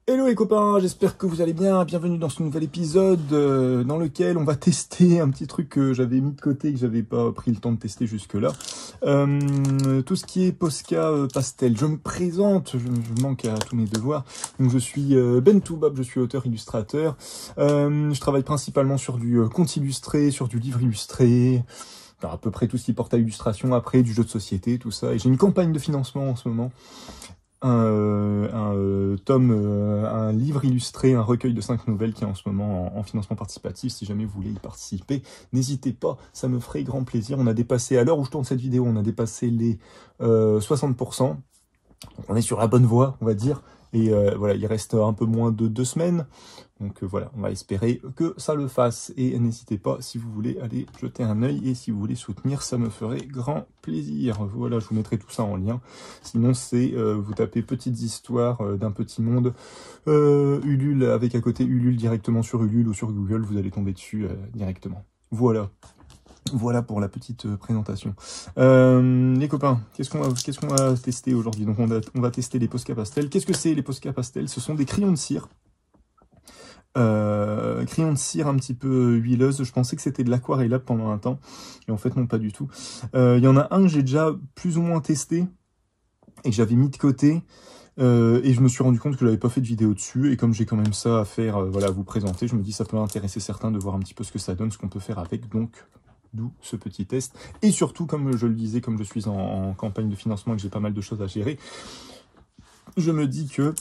Hello les copains, j'espère que vous allez bien, bienvenue dans ce nouvel épisode dans lequel on va tester un petit truc que j'avais mis de côté, que j'avais pas pris le temps de tester jusque-là. Tout ce qui est Posca Pastel. Je me présente, je manque à tous mes devoirs. Donc je suis Ben Toubab, je suis auteur-illustrateur. Je travaille principalement sur du conte illustré, sur du livre illustré, enfin, à peu près tout ce qui porte à illustration, après du jeu de société, tout ça. Et j'ai une campagne de financement en ce moment. Un livre illustré, un recueil de 5 nouvelles qui est en ce moment en financement participatif. Si jamais vous voulez y participer, n'hésitez pas, ça me ferait grand plaisir. On a dépassé, à l'heure où je tourne cette vidéo, on a dépassé les 60%. Donc on est sur la bonne voie, on va dire. Et voilà, il reste un peu moins de 2 semaines. Donc voilà, on va espérer que ça le fasse. Et n'hésitez pas, si vous voulez, aller jeter un œil. Et si vous voulez soutenir, ça me ferait grand plaisir. Voilà, je vous mettrai tout ça en lien. Sinon, c'est, vous tapez Petites histoires d'un petit monde. Ulule, avec à côté Ulule directement sur Ulule ou sur Google, vous allez tomber dessus directement. Voilà. Voilà pour la petite présentation. Les copains, qu'est-ce qu'on va tester aujourd'hui? Donc on va tester les Posca Pastel. Qu'est-ce que c'est les Posca Pastel? Ce sont des crayons de cire. Crayons de cire un petit peu huileuse. Je pensais que c'était de l'aquarellable pendant un temps. Et en fait, non, pas du tout. Il y en a un que j'ai déjà plus ou moins testé et que j'avais mis de côté. Et je me suis rendu compte que j'avais pas fait de vidéo dessus. Et comme j'ai quand même ça à faire, voilà, à vous présenter, je me dis ça peut intéresser certains de voir un petit peu ce que ça donne, ce qu'on peut faire avec. Donc, d'où ce petit test. Et surtout, comme je le disais, comme je suis en campagne de financement et que j'ai pas mal de choses à gérer, je me dis que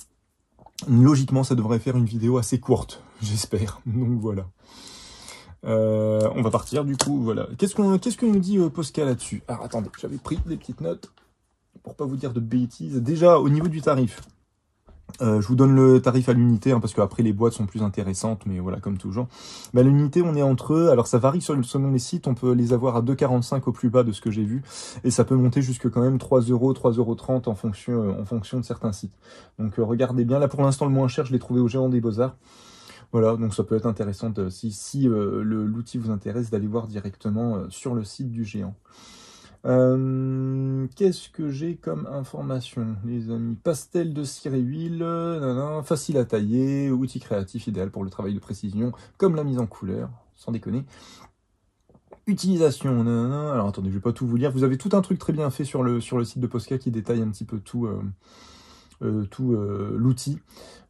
logiquement, ça devrait faire une vidéo assez courte, j'espère. Donc voilà. On va partir du coup, voilà. Qu'est-ce que nous dit Posca là-dessus? Alors attendez, j'avais pris des petites notes pour pas vous dire de bêtises. Déjà, au niveau du tarif, je vous donne le tarif à l'unité, hein, parce que après les boîtes sont plus intéressantes, mais voilà, comme toujours. Bah, l'unité, on est entre eux, alors ça varie selon les sites, on peut les avoir à 2,45 au plus bas de ce que j'ai vu, et ça peut monter jusque quand même 3 €, 3,30 € en fonction de certains sites. Donc regardez bien, là pour l'instant le moins cher, je l'ai trouvé au Géant des Beaux-Arts. Voilà, donc ça peut être intéressant, si l'outil vous intéresse, d'aller voir directement sur le site du géant. Qu'est-ce que j'ai comme information, les amis? Pastel de cire et huile, facile à tailler, outil créatif idéal pour le travail de précision, comme la mise en couleur, sans déconner. Utilisation, alors attendez, je vais pas tout vous lire. Vous avez tout un truc très bien fait sur le site de Posca qui détaille un petit peu tout l'outil.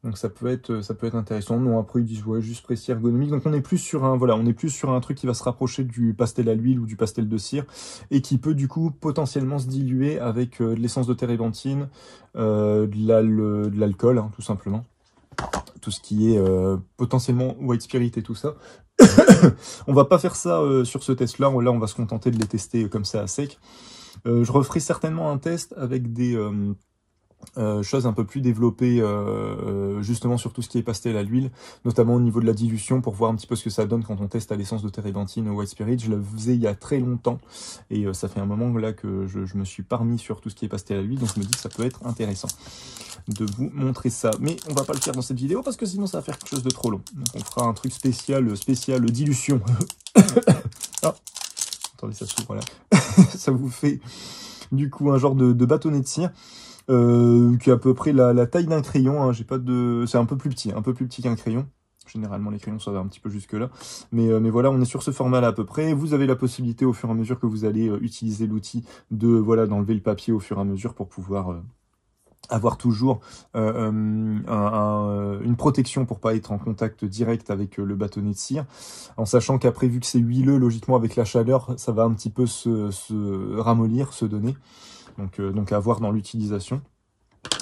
Donc ça peut être intéressant. Non, après ils disent ouais, juste précis ergonomique. Donc on est plus sur un truc qui va se rapprocher du pastel à l'huile ou du pastel de cire et qui peut du coup potentiellement se diluer avec de l'essence de térébenthine, de l'alcool, hein, tout simplement. Tout ce qui est potentiellement white spirit et tout ça. On va pas faire ça sur ce test-là. Là, on va se contenter de les tester comme ça à sec. Je referai certainement un test avec des choses un peu plus développées justement sur tout ce qui est pastel à l'huile, notamment au niveau de la dilution, pour voir un petit peu ce que ça donne quand on teste à l'essence de térébenthine ou white spirit. Je le faisais il y a très longtemps et ça fait un moment là que je me suis pas remis sur tout ce qui est pastel à l'huile, donc je me dis que ça peut être intéressant de vous montrer ça. Mais on va pas le faire dans cette vidéo parce que sinon ça va faire quelque chose de trop long. Donc on fera un truc spécial dilution. Ah, attendez, ça s'ouvre là. Ça vous fait du coup un genre de bâtonnet de cire. Qui est à peu près la taille d'un crayon, hein. C'est un peu plus petit qu'un crayon. Généralement les crayons ça va un petit peu jusque là, mais voilà, on est sur ce format là à peu près. Vous avez la possibilité au fur et à mesure que vous allez utiliser l'outil de voilà d'enlever le papier au fur et à mesure pour pouvoir avoir toujours une protection pour pas être en contact direct avec le bâtonnet de cire, en sachant qu'après, vu que c'est huileux, logiquement avec la chaleur, ça va un petit peu se ramollir, se donner. Donc à voir dans l'utilisation.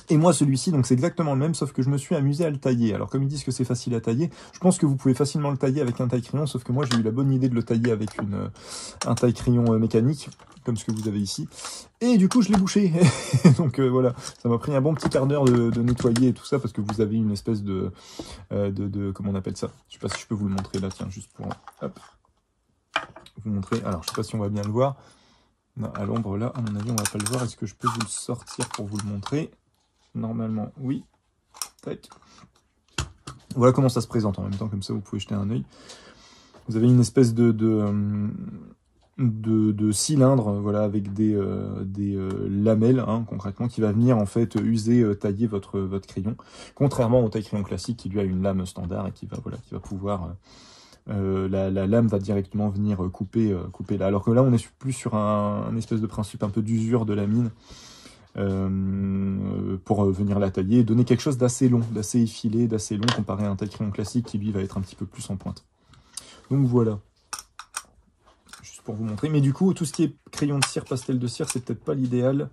Et moi, celui-ci, donc c'est exactement le même, sauf que je me suis amusé à le tailler. Alors, comme ils disent que c'est facile à tailler, je pense que vous pouvez facilement le tailler avec un taille-crayon, sauf que moi, j'ai eu la bonne idée de le tailler avec un taille-crayon mécanique, comme ce que vous avez ici. Et du coup, je l'ai bouché. Donc voilà, ça m'a pris un bon petit quart d'heure de nettoyer et tout ça, parce que vous avez une espèce de comment on appelle ça? Je sais pas si je peux vous le montrer là, tiens, juste pour hop, vous montrer. Alors, je sais pas si on va bien le voir. Non, à l'ombre, là, à mon avis, on va pas le voir. Est-ce que je peux vous le sortir pour vous le montrer? Normalement, oui. Tac. Voilà comment ça se présente en même temps, comme ça, vous pouvez jeter un œil. Vous avez une espèce de cylindre, voilà, avec des lamelles, hein, concrètement, qui va venir en fait user, tailler votre crayon, contrairement au taille-crayon classique qui lui a une lame standard et qui va, voilà, qui va pouvoir, la lame va directement venir couper là. Alors que là, on est plus sur un espèce de principe un peu d'usure de la mine, pour venir la tailler et donner quelque chose d'assez long, d'assez effilé, d'assez long, comparé à un taille-crayon classique qui lui va être un petit peu plus en pointe. Donc voilà. Pour vous montrer, mais du coup tout ce qui est crayon de cire, pastel de cire, c'est peut-être pas l'idéal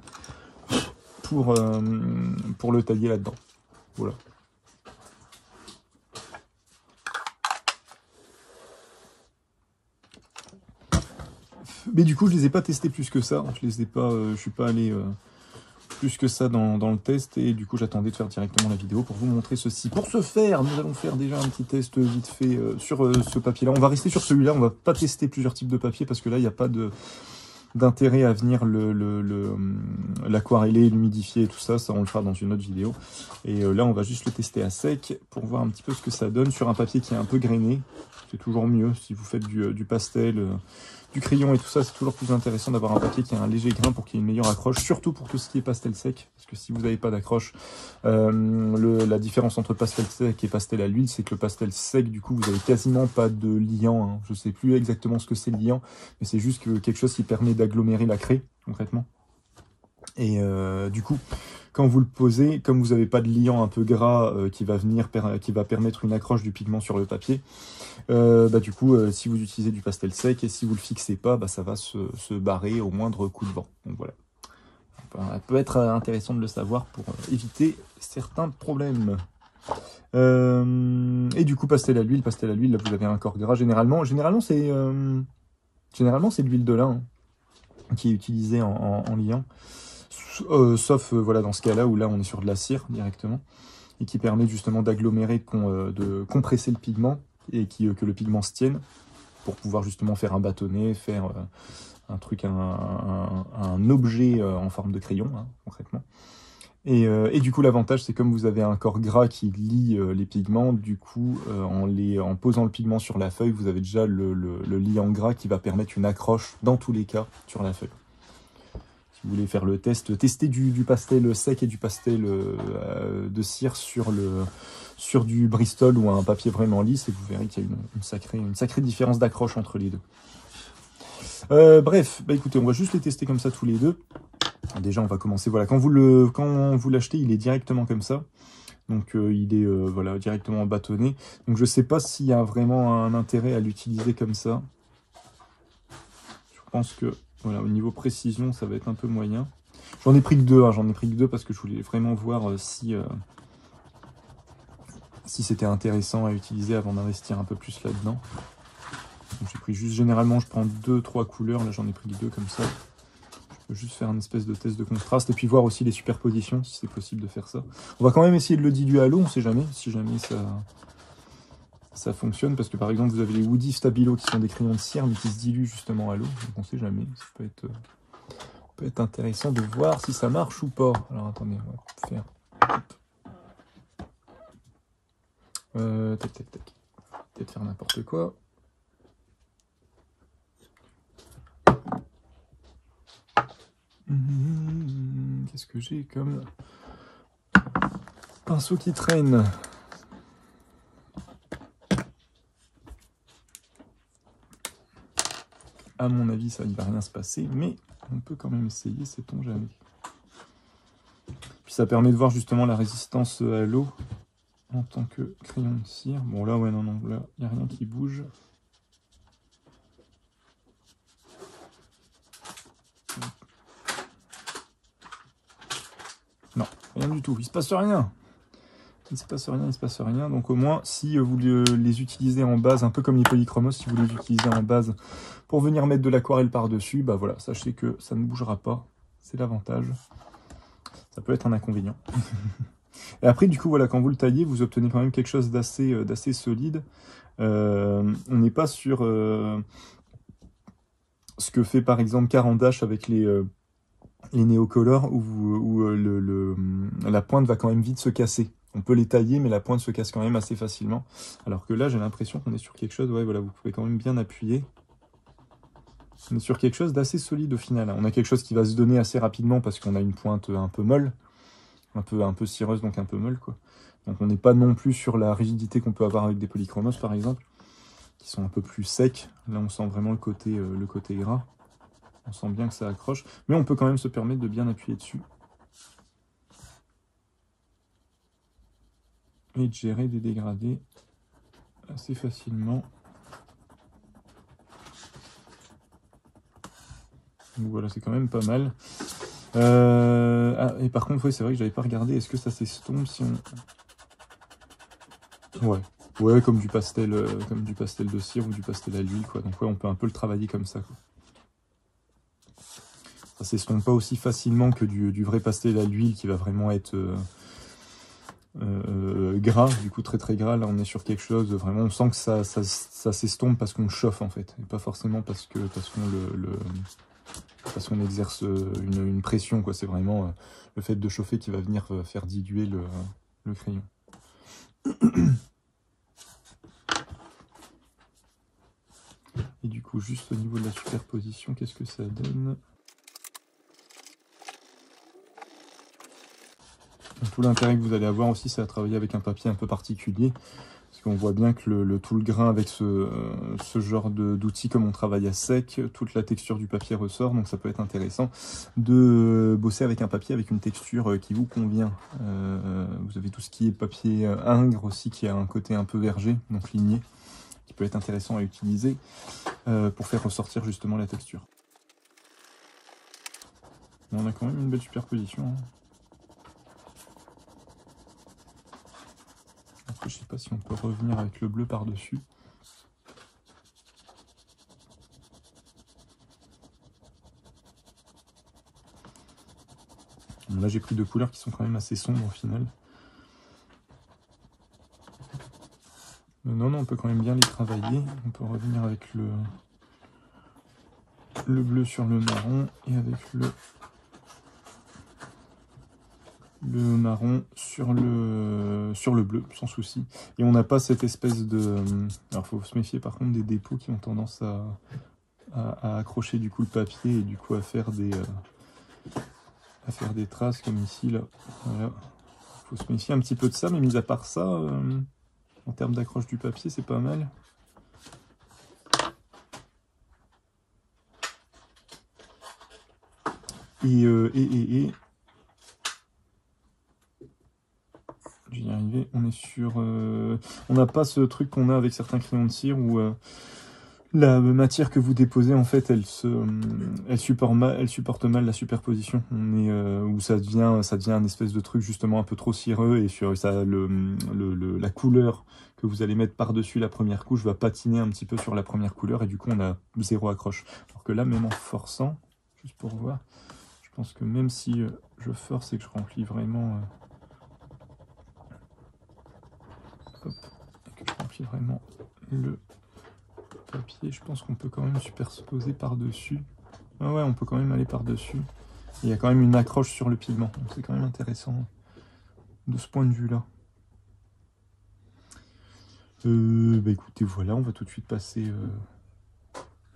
pour le tailler là-dedans. Voilà. Mais du coup je les ai pas testés plus que ça, je suis pas allé plus que ça dans le test, et du coup j'attendais de faire directement la vidéo pour vous montrer ceci. Pour ce faire, nous allons faire déjà un petit test vite fait sur ce papier-là. On va rester sur celui-là, on va pas tester plusieurs types de papier, parce que là, il n'y a pas d'intérêt à venir l'aquareller, l'humidifier et tout ça. Ça, on le fera dans une autre vidéo. Et là, on va juste le tester à sec pour voir un petit peu ce que ça donne sur un papier qui est un peu grainé. C'est toujours mieux si vous faites du pastel, du crayon et tout ça. C'est toujours plus intéressant d'avoir un papier qui a un léger grain pour qu'il y ait une meilleure accroche, surtout pour tout ce qui est pastel sec. Parce que si vous n'avez pas d'accroche, la différence entre pastel sec et pastel à l'huile, c'est que le pastel sec, du coup, vous avez quasiment pas de liant, hein. Je sais plus exactement ce que c'est le liant, mais c'est juste quelque chose qui permet d'agglomérer la craie, concrètement. Et du coup, quand vous le posez, comme vous n'avez pas de liant un peu gras qui va permettre une accroche du pigment sur le papier, du coup, si vous utilisez du pastel sec et si vous le fixez pas, ça va se barrer au moindre coup de vent. Donc voilà. Ça peut être intéressant de le savoir pour éviter certains problèmes. Et du coup, pastel à l'huile, là vous avez un corps gras. Généralement c'est de l'huile de lin, hein, qui est utilisée en liant. Sauf voilà, dans ce cas-là où là on est sur de la cire directement et qui permet justement d'agglomérer, de compresser le pigment et que le pigment se tienne pour pouvoir justement faire un bâtonnet, faire un truc, un objet en forme de crayon, hein, concrètement. Et du coup l'avantage c'est comme vous avez un corps gras qui lie les pigments, du coup en posant le pigment sur la feuille, vous avez déjà le liant gras qui va permettre une accroche dans tous les cas sur la feuille. Si vous voulez faire le test, tester du pastel sec et du pastel de cire sur du Bristol ou un papier vraiment lisse, et vous verrez qu'il y a une sacrée différence d'accroche entre les deux. Bref, écoutez, on va juste les tester comme ça tous les deux. Déjà, on va commencer. Voilà, quand vous l'achetez, il est directement comme ça. Donc, il est voilà, directement bâtonné. Donc, je ne sais pas s'il y a vraiment un intérêt à l'utiliser comme ça. Je pense que voilà, au niveau précision, ça va être un peu moyen. J'en ai pris que deux, hein, parce que je voulais vraiment voir si c'était intéressant à utiliser avant d'investir un peu plus là-dedans. J'ai pris juste, généralement, je prends 2-3 couleurs. Là, j'en ai pris 2 comme ça. Je peux juste faire une espèce de test de contraste et puis voir aussi les superpositions, si c'est possible de faire ça. On va quand même essayer de le diluer à l'eau, on ne sait jamais, si jamais ça fonctionne, parce que par exemple, vous avez les Woody Stabilo qui sont des crayons de cire, mais qui se diluent justement à l'eau, donc on ne sait jamais. Ça peut être intéressant de voir si ça marche ou pas. Alors attendez, on va faire... Tac. Peut-être faire n'importe quoi. Qu'est-ce que j'ai comme pinceau qui traîne? À mon avis, ça ne va rien se passer, mais on peut quand même essayer, sait-on jamais. Puis ça permet de voir justement la résistance à l'eau en tant que crayon de cire. Bon là, ouais, non, là, il n'y a rien qui bouge. Non, rien du tout, il se passe rien. Il se passe rien. Donc au moins, si vous les utilisez en base, un peu comme les polychromos, si vous les utilisez en base pour venir mettre de l'aquarelle par-dessus, voilà, sachez que ça ne bougera pas. C'est l'avantage. Ça peut être un inconvénient. Et après, du coup, voilà, quand vous le taillez, vous obtenez quand même quelque chose d'assez solide. On n'est pas sur ce que fait par exemple Caran d'Ache avec les néocolores, où la pointe va quand même vite se casser. On peut les tailler, mais la pointe se casse quand même assez facilement. Alors que là, j'ai l'impression qu'on est sur quelque chose, ouais, voilà, vous pouvez quand même bien appuyer. On est sur quelque chose d'assez solide au final. On a quelque chose qui va se donner assez rapidement parce qu'on a une pointe un peu molle, un peu cireuse, donc un peu molle, quoi. Donc on n'est pas non plus sur la rigidité qu'on peut avoir avec des polychromos, par exemple, qui sont un peu plus secs. Là, on sent vraiment le côté gras. On sent bien que ça accroche. Mais on peut quand même se permettre de bien appuyer dessus. Et de gérer des dégradés assez facilement. Donc voilà, c'est quand même pas mal. Ah, et par contre, oui, c'est vrai que j'avais pas regardé. Est-ce que ça s'estompe si on... Ouais. Ouais, comme du pastel de cire ou du pastel à l'huile, quoi. Donc ouais, on peut un peu le travailler comme ça, quoi. Ça s'estompe pas aussi facilement que du vrai pastel à l'huile qui va vraiment être gras, du coup très très gras. Là, on est sur quelque chose, vraiment, on sent que ça s'estompe parce qu'on le chauffe, en fait. Et pas forcément parce qu'on parce qu'on exerce une pression, quoi. C'est vraiment le fait de chauffer qui va venir faire diluer le crayon. Et du coup, juste au niveau de la superposition, qu'est-ce que ça donne? Donc, tout l'intérêt que vous allez avoir aussi, c'est à travailler avec un papier un peu particulier. Parce qu'on voit bien que tout le grain avec ce genre d'outil, comme on travaille à sec, toute la texture du papier ressort. Donc ça peut être intéressant de bosser avec un papier avec une texture qui vous convient. Vous avez tout ce qui est papier Ingres aussi, qui a un côté un peu verger, donc ligné, qui peut être intéressant à utiliser pour faire ressortir justement la texture. On a quand même une belle superposition, hein. Après, je sais pas si on peut revenir avec le bleu par-dessus. Là, j'ai pris deux couleurs qui sont quand même assez sombres au final. Mais non, on peut quand même bien les travailler. On peut revenir avec le bleu sur le marron et avec le marron sur le bleu, sans souci. Et on n'a pas cette espèce de... Alors, il faut se méfier par contre des dépôts qui ont tendance à accrocher du coup le papier et du coup à faire des traces comme ici, là. Voilà. Faut se méfier un petit peu de ça, mais mis à part ça, en termes d'accroche du papier, c'est pas mal. Et je vais y arriver. On est sur... on n'a pas ce truc qu'on a avec certains crayons de cire où la matière que vous déposez, en fait, elle supporte mal la superposition. On est où ça devient un espèce de truc justement un peu trop cireux et sur ça, la couleur que vous allez mettre par-dessus la première couche va patiner un petit peu sur la première couleur et du coup on a zéro accroche. Alors que là, même en forçant, juste pour voir, je pense que même si je force et que je remplis vraiment... hop, et que je remplis vraiment le papier, je pense qu'on peut quand même superposer par-dessus. Ah ouais, on peut quand même aller par-dessus. Il y a quand même une accroche sur le pigment, donc c'est quand même intéressant de ce point de vue-là. Bah écoutez, voilà, on va tout de suite passer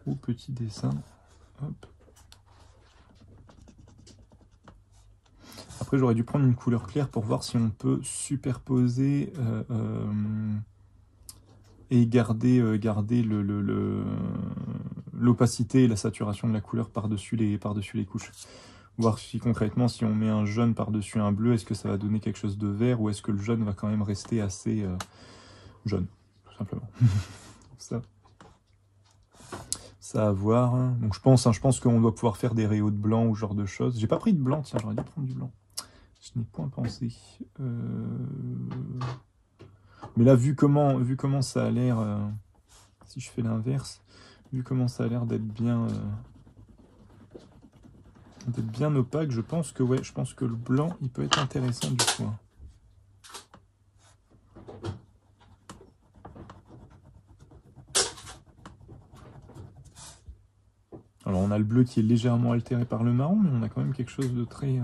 au petit dessin. Hop. Après, j'aurais dû prendre une couleur claire pour voir si on peut superposer et garder l'opacité et la saturation de la couleur par-dessus les couches. Voir si concrètement, si on met un jaune par-dessus un bleu, est-ce que ça va donner quelque chose de vert ou est-ce que le jaune va quand même rester assez jaune, tout simplement. Ça à voir. Donc je pense qu'on doit pouvoir faire des rayos de blanc ou ce genre de choses. J'ai pas pris de blanc, tiens, j'aurais dû prendre du blanc. Je n'ai point pensé. Mais là, vu comment ça a l'air, si je fais l'inverse, vu comment ça a l'air d'être bien opaque, je pense que le blanc, il peut être intéressant du coup. Alors on a le bleu qui est légèrement altéré par le marron, mais on a quand même quelque chose de très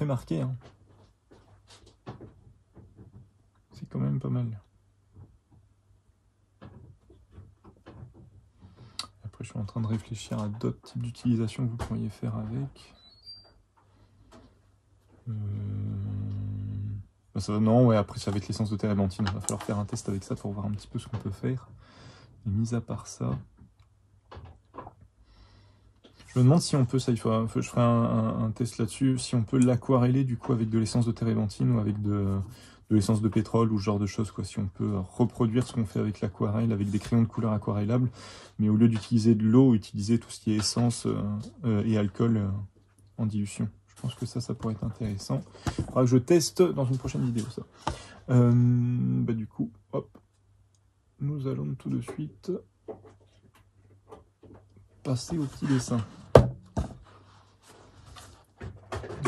marqué, hein. C'est quand même pas mal. suis en train de réfléchir à d'autres types d'utilisation que vous pourriez faire avec. Ça, non, ouais, après, c'est avec l'essence de térébenthine. Il va falloir faire un test avec ça pour voir un petit peu ce qu'on peut faire. Et mis à part ça... Je me demande si on peut, ça, je ferai un test là-dessus, si on peut l'aquareller du coup avec de l'essence de térébenthine ou avec de l'essence de pétrole ou ce genre de choses, quoi. Si on peut reproduire ce qu'on fait avec l'aquarelle, avec des crayons de couleur aquarellables, mais au lieu d'utiliser de l'eau, utiliser tout ce qui est essence et alcool en dilution. Je pense que ça pourrait être intéressant. Il faudra que je teste dans une prochaine vidéo, ça. Du coup, hop, nous allons tout de suite passer au petit dessin.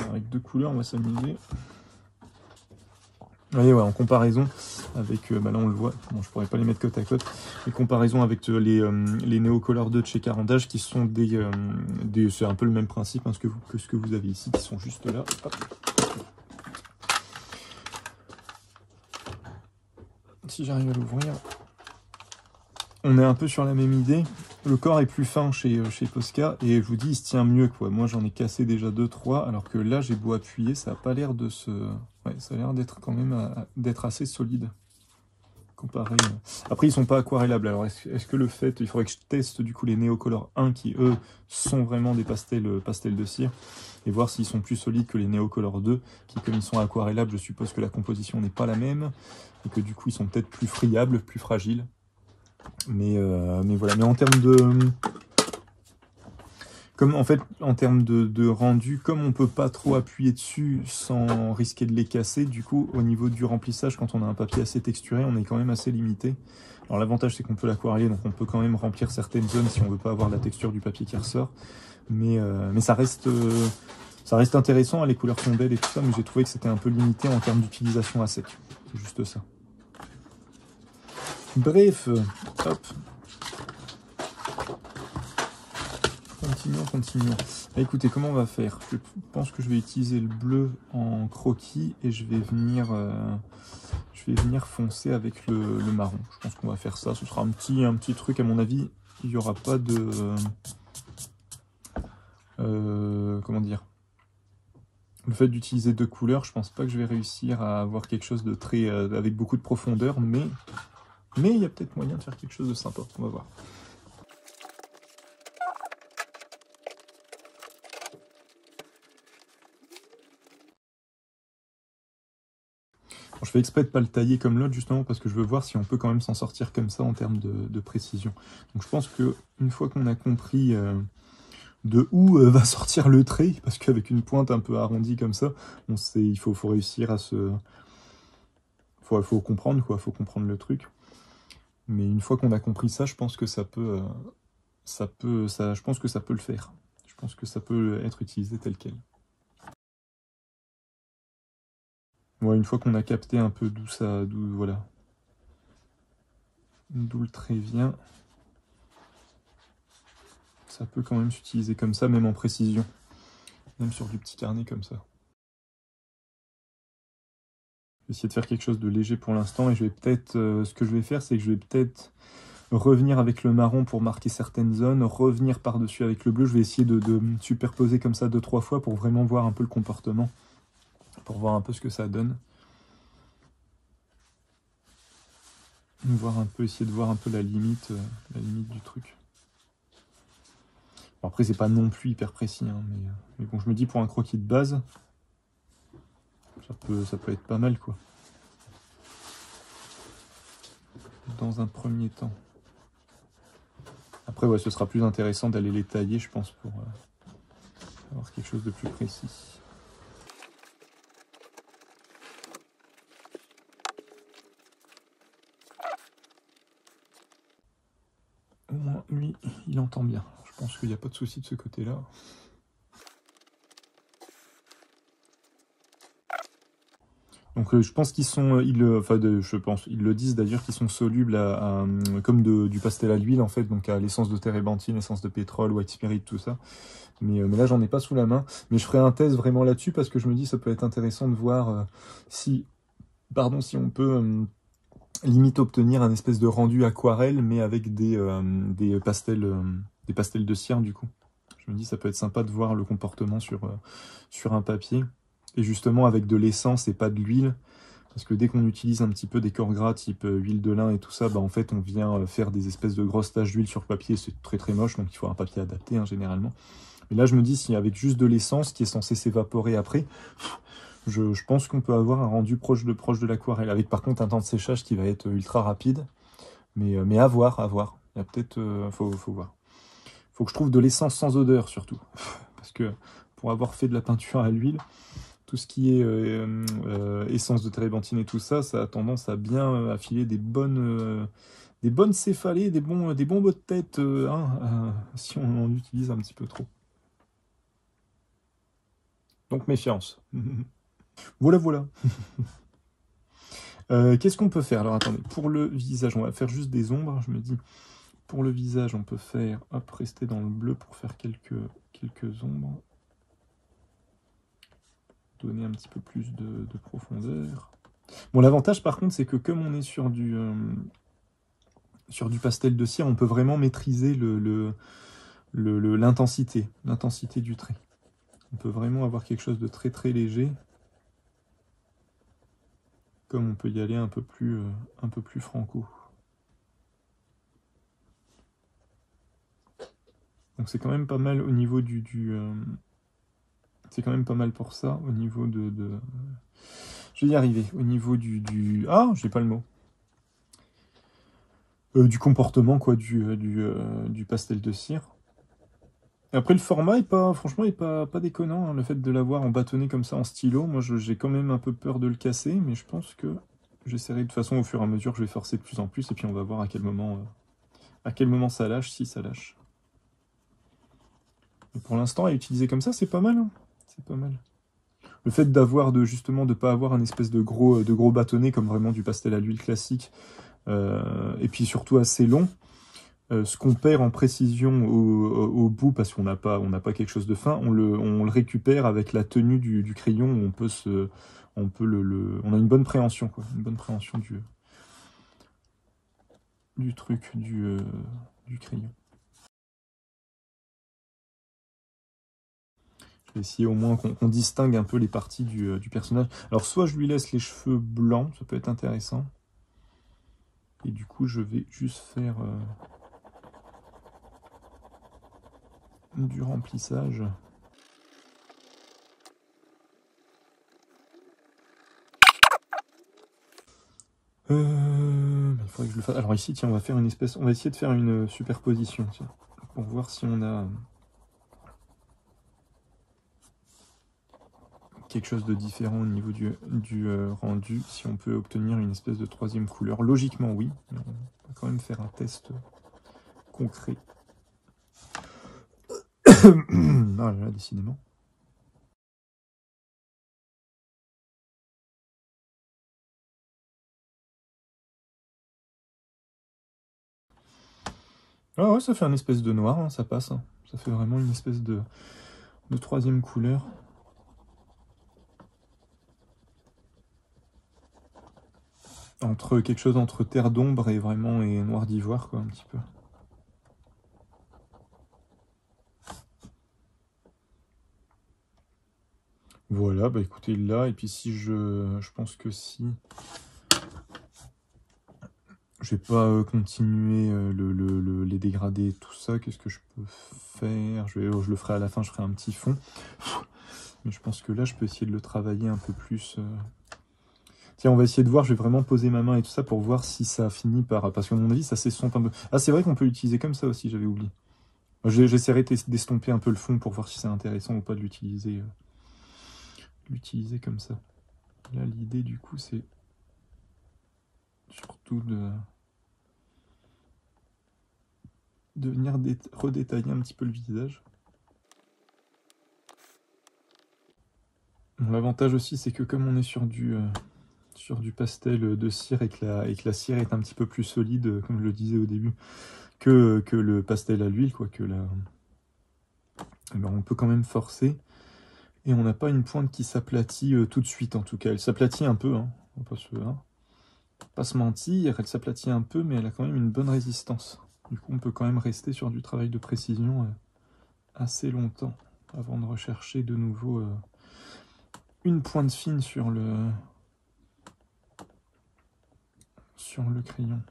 Avec deux couleurs, on va s'amuser. Voyez, ouais, en comparaison avec, là on le voit, bon, je pourrais pas les mettre côte à côte, mais comparaison avec les Neocolor 2 de chez Carantage, qui sont c'est un peu le même principe hein, que ce que vous avez ici, qui sont juste là. Hop. Si j'arrive à l'ouvrir, on est un peu sur la même idée. Le corps est plus fin chez Posca, et je vous dis, il se tient mieux, quoi. Moi, j'en ai cassé déjà 2-3, alors que là, j'ai beau appuyer, ça a pas l'air de se... Ouais, ça a l'air d'être quand même d'être assez solide. Comparé... Après, ils sont pas aquarellables, alors est-ce que le fait... Il faudrait que je teste, du coup, les Neocolor 1, qui, eux, sont vraiment des pastels de cire, et voir s'ils sont plus solides que les Neocolor 2, qui, comme ils sont aquarellables, je suppose que la composition n'est pas la même, et que, du coup, ils sont peut-être plus friables, plus fragiles. Mais voilà, mais en termes de... Comme en fait, en termes de rendu, comme on peut pas trop appuyer dessus sans risquer de les casser, du coup, au niveau du remplissage, quand on a un papier assez texturé, on est quand même assez limité. Alors l'avantage, c'est qu'on peut l'aquareller, donc on peut quand même remplir certaines zones si on veut pas avoir la texture du papier qui ressort. Mais ça reste intéressant, les couleurs sont belles et tout ça, mais j'ai trouvé que c'était un peu limité en termes d'utilisation à sec. C'est juste ça. Bref, hop. Continuons. Écoutez, comment on va faire? Je pense que je vais utiliser le bleu en croquis et je vais venir foncer avec le marron. Je pense qu'on va faire ça. Ce sera un petit truc, à mon avis. Il n'y aura pas de... comment dire? Le fait d'utiliser deux couleurs, je pense pas que je vais réussir à avoir quelque chose de très... avec beaucoup de profondeur, mais il y a peut-être moyen de faire quelque chose de sympa. On va voir. Je fais exprès de ne pas le tailler comme l'autre justement parce que je veux voir si on peut quand même s'en sortir comme ça en termes de précision. Donc je pense qu'une fois qu'on a compris de où va sortir le trait, parce qu'avec une pointe un peu arrondie comme ça, il faut réussir à se... Faut comprendre quoi, faut comprendre le truc. Mais une fois qu'on a compris ça, je pense que je pense que ça peut le faire. Je pense que ça peut être utilisé tel quel. Ouais, une fois qu'on a capté un peu d'où le trait vient, ça peut quand même s'utiliser comme ça, même en précision, même sur du petit carnet comme ça. Je vais essayer de faire quelque chose de léger pour l'instant, et je vais peut-être, ce que je vais faire, c'est que je vais peut-être revenir avec le marron pour marquer certaines zones, revenir par-dessus avec le bleu. Je vais essayer de superposer comme ça 2-3 fois pour vraiment voir un peu le comportement, pour voir un peu ce que ça donne. Essayer de voir un peu la limite du truc. Bon, après, c'est pas non plus hyper précis, hein, mais bon, je me dis pour un croquis de base, ça peut être pas mal, quoi. Dans un premier temps. Après, ouais, ce sera plus intéressant d'aller les tailler, je pense, pour avoir quelque chose de plus précis. Au moins, lui, il entend bien. Je pense qu'il n'y a pas de souci de ce côté-là. Donc je pense qu'ils sont, ils le disent d'ailleurs, qu'ils sont solubles comme du pastel à l'huile en fait, donc à l'essence de térébenthine, essence de pétrole, white spirit, tout ça. Mais là j'en ai pas sous la main. Mais je ferai un test vraiment là-dessus parce que je me dis ça peut être intéressant de voir si on peut limite obtenir un espèce de rendu aquarelle, mais avec des des pastels de cire du coup. Je me dis ça peut être sympa de voir le comportement sur un papier. Et justement avec de l'essence et pas de l'huile. Parce que dès qu'on utilise un petit peu des corps gras type huile de lin et tout ça, bah en fait on vient faire des espèces de grosses taches d'huile sur le papier, c'est très très moche, donc il faut un papier adapté hein, généralement. Mais là je me dis si avec juste de l'essence qui est censée s'évaporer après, je pense qu'on peut avoir un rendu proche de l'aquarelle, avec par contre un temps de séchage qui va être ultra rapide. Mais à voir, à voir. Il y a peut-être... faut voir. Faut que je trouve de l'essence sans odeur surtout. Parce que pour avoir fait de la peinture à l'huile, tout ce qui est essence de térébenthine et tout ça, ça a tendance à bien affiler des bonnes céphalées, des bons maux de tête si on en utilise un petit peu trop. Donc méfiance. Voilà, voilà. Qu'est-ce qu'on peut faire? Alors attendez, pour le visage, on va faire juste des ombres, je me dis. Pour le visage, on peut faire, hop, rester dans le bleu pour faire quelques ombres. Donner un petit peu plus de profondeur. Bon, l'avantage par contre, c'est que comme on est sur du pastel de cire, on peut vraiment maîtriser l'intensité du trait. On peut vraiment avoir quelque chose de très très léger. Comme on peut y aller un peu plus franco. Donc c'est quand même pas mal au niveau c'est quand même pas mal pour ça, au niveau je vais y arriver, au niveau Ah, j'ai pas le mot. Du comportement, quoi, du pastel de cire. Et après, le format est pas, franchement, est pas déconnant, hein, le fait de l'avoir en bâtonné comme ça en stylo. Moi, j'ai quand même un peu peur de le casser, mais je pense que j'essaierai de toute façon, au fur et à mesure, je vais forcer de plus en plus, et puis on va voir à quel moment ça lâche, si ça lâche. Et pour l'instant, à utiliser comme ça, c'est pas mal. Hein. C'est pas mal. Le fait justement de pas avoir un espèce de gros bâtonnet comme vraiment du pastel à l'huile classique, et puis surtout assez long, ce qu'on perd en précision au bout parce qu'on n'a pas quelque chose de fin, on le récupère avec la tenue du crayon où on a une bonne préhension, quoi, une bonne préhension du truc du crayon. Je vais essayer au moins qu'on distingue un peu les parties du personnage. Alors soit je lui laisse les cheveux blancs, ça peut être intéressant. Et du coup je vais juste faire du remplissage. Il faudrait que je le fasse. Alors ici, tiens, on va essayer de faire une superposition, tiens, pour voir si on a quelque chose de différent au niveau du rendu, si on peut obtenir une espèce de troisième couleur. Logiquement, oui, mais on va quand même faire un test concret. Ah là, décidément. Ah ouais, ça fait un espèce de noir, hein, ça passe. Hein. Ça fait vraiment une espèce de troisième couleur. Quelque chose entre terre d'ombre et noir d'ivoire, quoi, un petit peu. Voilà, bah écoutez, là, et puis si je pense que si je vais pas continuer les dégradés, tout ça, qu'est-ce que je peux faire? Je le ferai à la fin, je ferai un petit fond. Mais je pense que là, je peux essayer de le travailler un peu plus. Tiens, on va essayer de voir, je vais vraiment poser ma main et tout ça pour voir si ça finit par... Parce qu'à mon avis, ça s'estompe un peu. Ah, c'est vrai qu'on peut l'utiliser comme ça aussi, j'avais oublié. J'essaierai d'estomper un peu le fond pour voir si c'est intéressant ou pas de l'utiliser comme ça. Là, l'idée, du coup, c'est surtout de venir redétailler un petit peu le visage. Bon, l'avantage aussi, c'est que comme on est sur du pastel de cire et que la cire est un petit peu plus solide, comme je le disais au début, que le pastel à l'huile, quoi, ben, on peut quand même forcer. Et on n'a pas une pointe qui s'aplatit tout de suite, en tout cas. Elle s'aplatit un peu, hein. On va pas se mentir, elle s'aplatit un peu, mais elle a quand même une bonne résistance. Du coup, on peut quand même rester sur du travail de précision assez longtemps avant de rechercher de nouveau une pointe fine sur le crayon.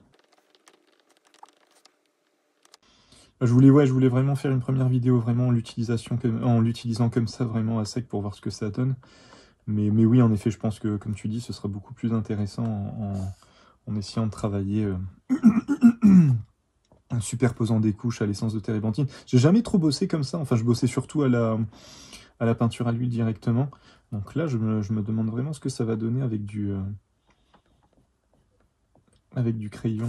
Je voulais vraiment faire une première vidéo vraiment en l'utilisant comme ça, vraiment à sec pour voir ce que ça donne. Mais oui, en effet, je pense que, comme tu dis, ce sera beaucoup plus intéressant en essayant de travailler en superposant des couches à l'essence de térébenthine. J'ai jamais trop bossé comme ça, enfin je bossais surtout à la peinture à l'huile directement. Donc là, je me demande vraiment ce que ça va donner avec du crayon...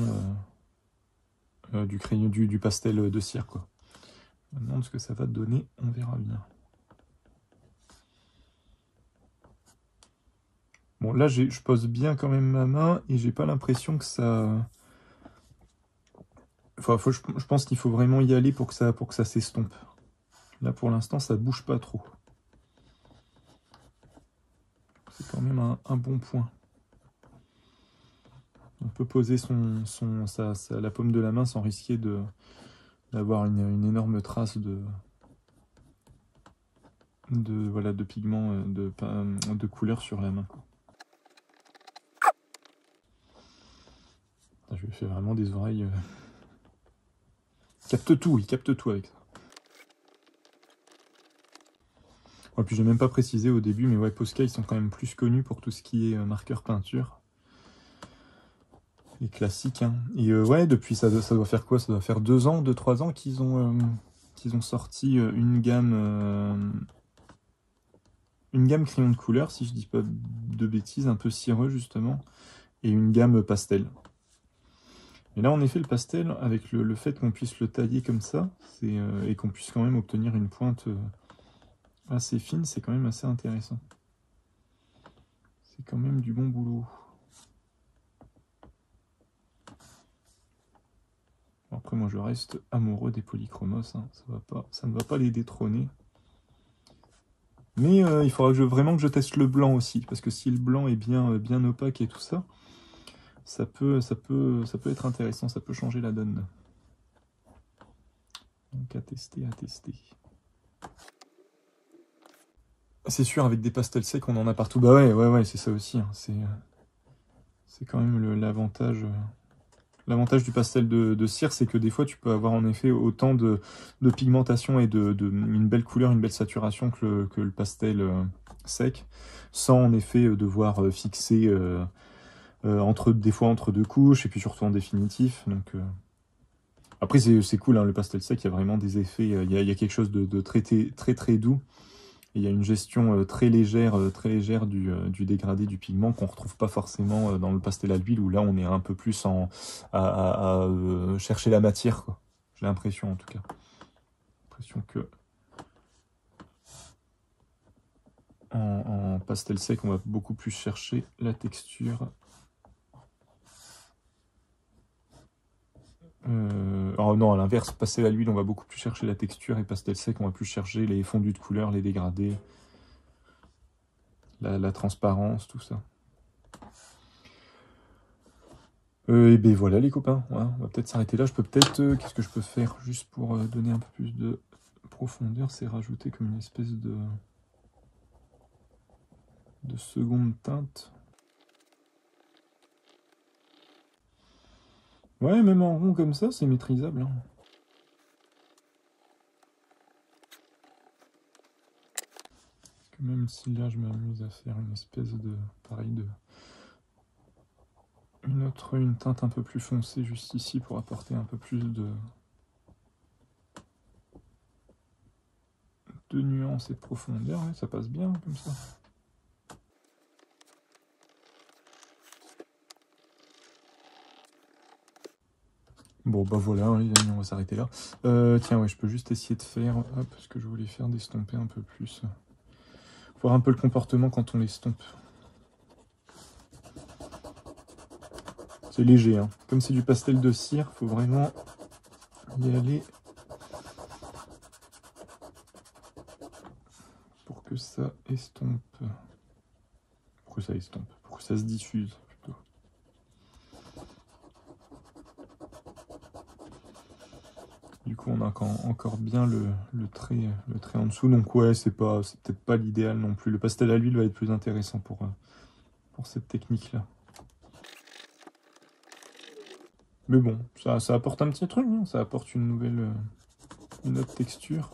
du pastel de cire, quoi. Je me demande ce que ça va donner, on verra bien. Bon, là, je pose bien quand même ma main et j'ai pas l'impression que ça... Enfin, je pense qu'il faut vraiment y aller pour que ça s'estompe. Là, pour l'instant, ça bouge pas trop. C'est quand même un bon point. On peut poser la paume de la main sans risquer d'avoir une énorme trace de pigment, de couleur sur la main, quoi. Je lui fais vraiment des oreilles... il capte tout avec ça. Et puis j'ai même pas précisé au début, mais ouais, Posca, ils sont quand même plus connus pour tout ce qui est marqueur peinture. Les classiques, hein. Et ouais, depuis, ça doit faire quoi? Ça doit faire 2 ans, 2-3 ans qu'ils ont sorti une gamme crayon de couleur, si je dis pas de bêtises, un peu cireux justement, et une gamme pastel. Et là, en effet, le pastel, avec le fait qu'on puisse le tailler comme ça, et qu'on puisse quand même obtenir une pointe assez fine, c'est quand même assez intéressant. C'est quand même du bon boulot. Après, moi, je reste amoureux des polychromos, hein. Ça ne va pas les détrôner. Mais il faudra vraiment que je teste le blanc aussi, parce que si le blanc est bien opaque et tout ça, ça peut être intéressant, ça peut changer la donne. Donc à tester, à tester. C'est sûr, avec des pastels secs, on en a partout. Bah ouais, c'est ça aussi, hein. C'est quand même l'avantage. L'avantage du pastel de cire, c'est que des fois, tu peux avoir en effet autant de pigmentation et une belle couleur, une belle saturation que le pastel sec, sans en effet devoir fixer des fois entre 2 couches, et puis surtout en définitif. Donc, après, c'est cool, hein, le pastel sec, il y a vraiment des effets, il y a quelque chose de très doux. Et il y a une gestion très légère du dégradé du pigment qu'on ne retrouve pas forcément dans le pastel à l'huile, où là on est un peu plus à chercher la matière, quoi. J'ai l'impression en tout cas. L'impression que en pastel sec, on va beaucoup plus chercher la texture. Alors non, à l'inverse, pastel à l'huile, on va beaucoup plus chercher la texture, et pastel sec, on va plus chercher les fondus de couleurs, les dégradés, la transparence, tout ça. Et ben voilà les copains, voilà, on va peut-être s'arrêter là. Je peux peut-être, qu'est-ce que je peux faire juste pour donner un peu plus de profondeur, c'est rajouter comme une espèce de seconde teinte. Ouais, même en rond comme ça, c'est maîtrisable, hein. Parce que même si là je m'amuse à faire une espèce de, pareil, une teinte un peu plus foncée juste ici pour apporter un peu plus de nuances et de profondeur, ouais, ça passe bien comme ça. Bon bah voilà, hein, les amis, on va s'arrêter là. Tiens, ouais, je peux juste essayer de faire, hop, ce que je voulais faire, d'estomper un peu plus. Voir un peu le comportement quand on l'estompe. C'est léger, hein. Comme c'est du pastel de cire, faut vraiment y aller pour que ça estompe. Pour que ça estompe, pour que ça se diffuse plutôt. Du coup, on a encore bien le trait en dessous. Donc ouais, c'est peut-être pas l'idéal non plus. Le pastel à l'huile va être plus intéressant pour cette technique-là. Mais bon, ça apporte un petit truc, hein. Ça apporte une autre texture.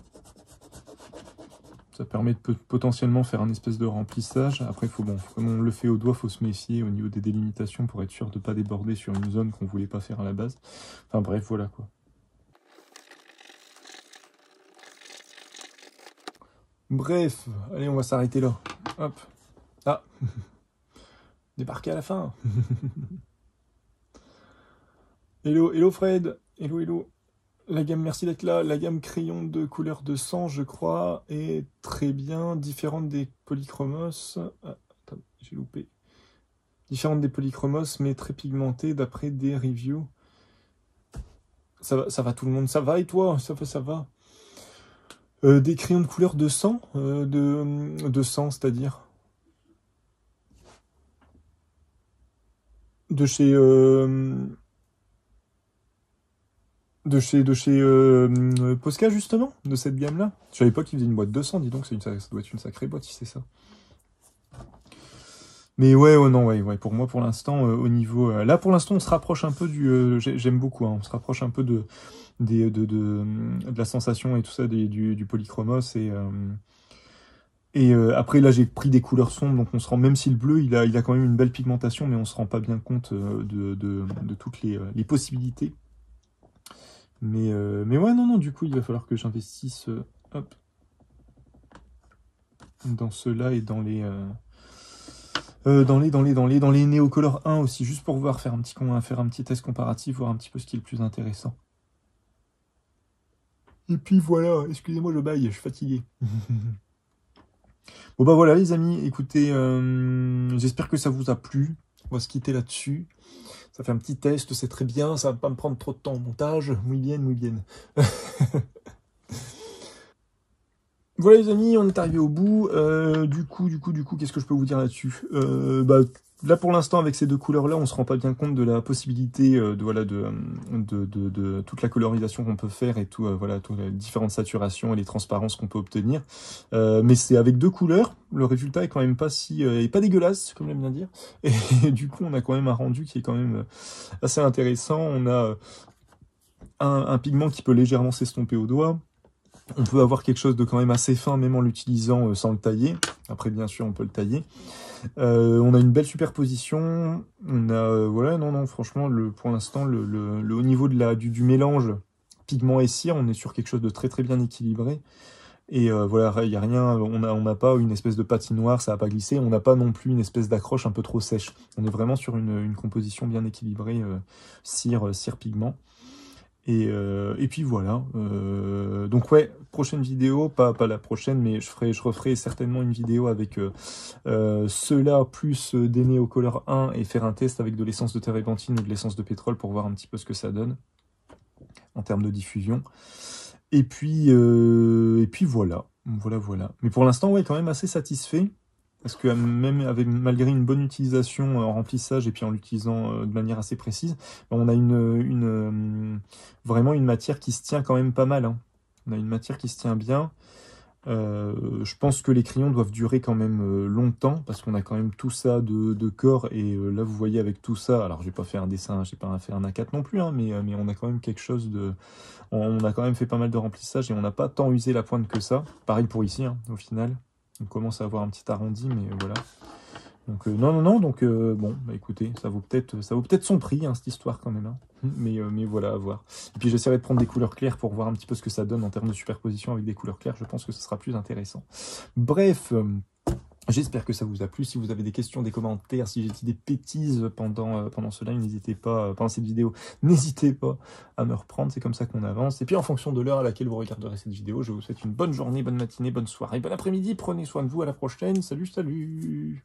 Ça permet de potentiellement faire un espèce de remplissage. Après, comme on le fait au doigt, il faut se méfier au niveau des délimitations pour être sûr de ne pas déborder sur une zone qu'on ne voulait pas faire à la base. Enfin bref, voilà quoi. Bref, allez, on va s'arrêter là. Hop. Ah. Débarqué à la fin. Hello Fred. Hello. La gamme, merci d'être là. La gamme crayon de couleur de sang, je crois, est très bien. Différente des polychromos. Ah, attends, j'ai loupé. Différente des polychromos, mais très pigmentée d'après des reviews. Ça va tout le monde. Ça va et toi? Ça va. Des crayons de couleur de sang, de sang, c'est-à-dire de chez Posca justement, de cette gamme-là. Je savais pas qu'il faisait une boîte de 100, dis donc, ça doit être une sacrée boîte si c'est ça. Mais ouais, non, ouais, pour moi, pour l'instant, au niveau... là, pour l'instant, on se rapproche un peu du... J'aime beaucoup, hein, on se rapproche un peu de la sensation et tout ça du polychromos et après là j'ai pris des couleurs sombres, donc on se rend, même si le bleu il a quand même une belle pigmentation, mais on se rend pas bien compte de toutes les possibilités. Mais ouais, non, du coup il va falloir que j'investisse hop, dans ceux-là et dans les Neocolor 1 aussi, juste pour voir faire un petit test comparatif, voir un petit peu ce qui est le plus intéressant. Et puis voilà, excusez-moi, je baille, je suis fatigué. Bon bah voilà les amis, écoutez, j'espère que ça vous a plu. On va se quitter là-dessus. Ça fait un petit test, c'est très bien, ça va pas me prendre trop de temps au montage. Muy bien. Voilà les amis, on est arrivé au bout. Du coup, qu'est-ce que je peux vous dire là-dessus? Là pour l'instant avec ces deux couleurs là on se rend pas bien compte de la possibilité de toute la colorisation qu'on peut faire et toutes les différentes saturations et les transparences qu'on peut obtenir, mais c'est avec deux couleurs, le résultat est quand même pas pas dégueulasse comme j'aime bien dire, et du coup on a quand même un rendu qui est quand même assez intéressant. On a un pigment qui peut légèrement s'estomper au doigt. On peut avoir quelque chose de quand même assez fin, même en l'utilisant sans le tailler. Après, bien sûr, on peut le tailler. On a une belle superposition. On a, non, franchement, pour l'instant, au niveau du mélange pigment et cire, on est sur quelque chose de très très bien équilibré. Et voilà, il n'y a rien, on n'a pas une espèce de patinoire, ça va pas glisser. On n'a pas non plus une espèce d'accroche un peu trop sèche. On est vraiment sur une composition bien équilibrée, cire pigment. Et puis voilà, donc ouais, prochaine vidéo, pas la prochaine, mais je referai certainement une vidéo avec ceux-là plus des Neocolor 1 et faire un test avec de l'essence de térébenthine ou de l'essence de pétrole pour voir un petit peu ce que ça donne en termes de diffusion. Et puis voilà. Mais pour l'instant, ouais, quand même assez satisfait. Parce que même malgré une bonne utilisation en remplissage et puis en l'utilisant de manière assez précise, on a vraiment une matière qui se tient quand même pas mal, hein. On a une matière qui se tient bien. Je pense que les crayons doivent durer quand même longtemps parce qu'on a quand même tout ça de corps. Et là, vous voyez avec tout ça, alors j'ai pas fait un dessin, j'ai pas fait un A4 non plus, hein, mais on a quand même quelque chose de... On a quand même fait pas mal de remplissage et on n'a pas tant usé la pointe que ça. Pareil pour ici, hein, au final. On commence à avoir un petit arrondi, mais voilà. Donc non, donc bon, bah écoutez, ça vaut peut-être son prix, hein, cette histoire quand même, hein. Mais voilà, à voir. Et puis j'essaierai de prendre des couleurs claires pour voir un petit peu ce que ça donne en termes de superposition avec des couleurs claires. Je pense que ce sera plus intéressant. Bref, j'espère que ça vous a plu. Si vous avez des questions, des commentaires, si j'ai dit des bêtises pendant ce live, n'hésitez pas, pendant cette vidéo, n'hésitez pas à me reprendre. C'est comme ça qu'on avance. Et puis en fonction de l'heure à laquelle vous regarderez cette vidéo, je vous souhaite une bonne journée, bonne matinée, bonne soirée, bon après-midi. Prenez soin de vous. À la prochaine. Salut.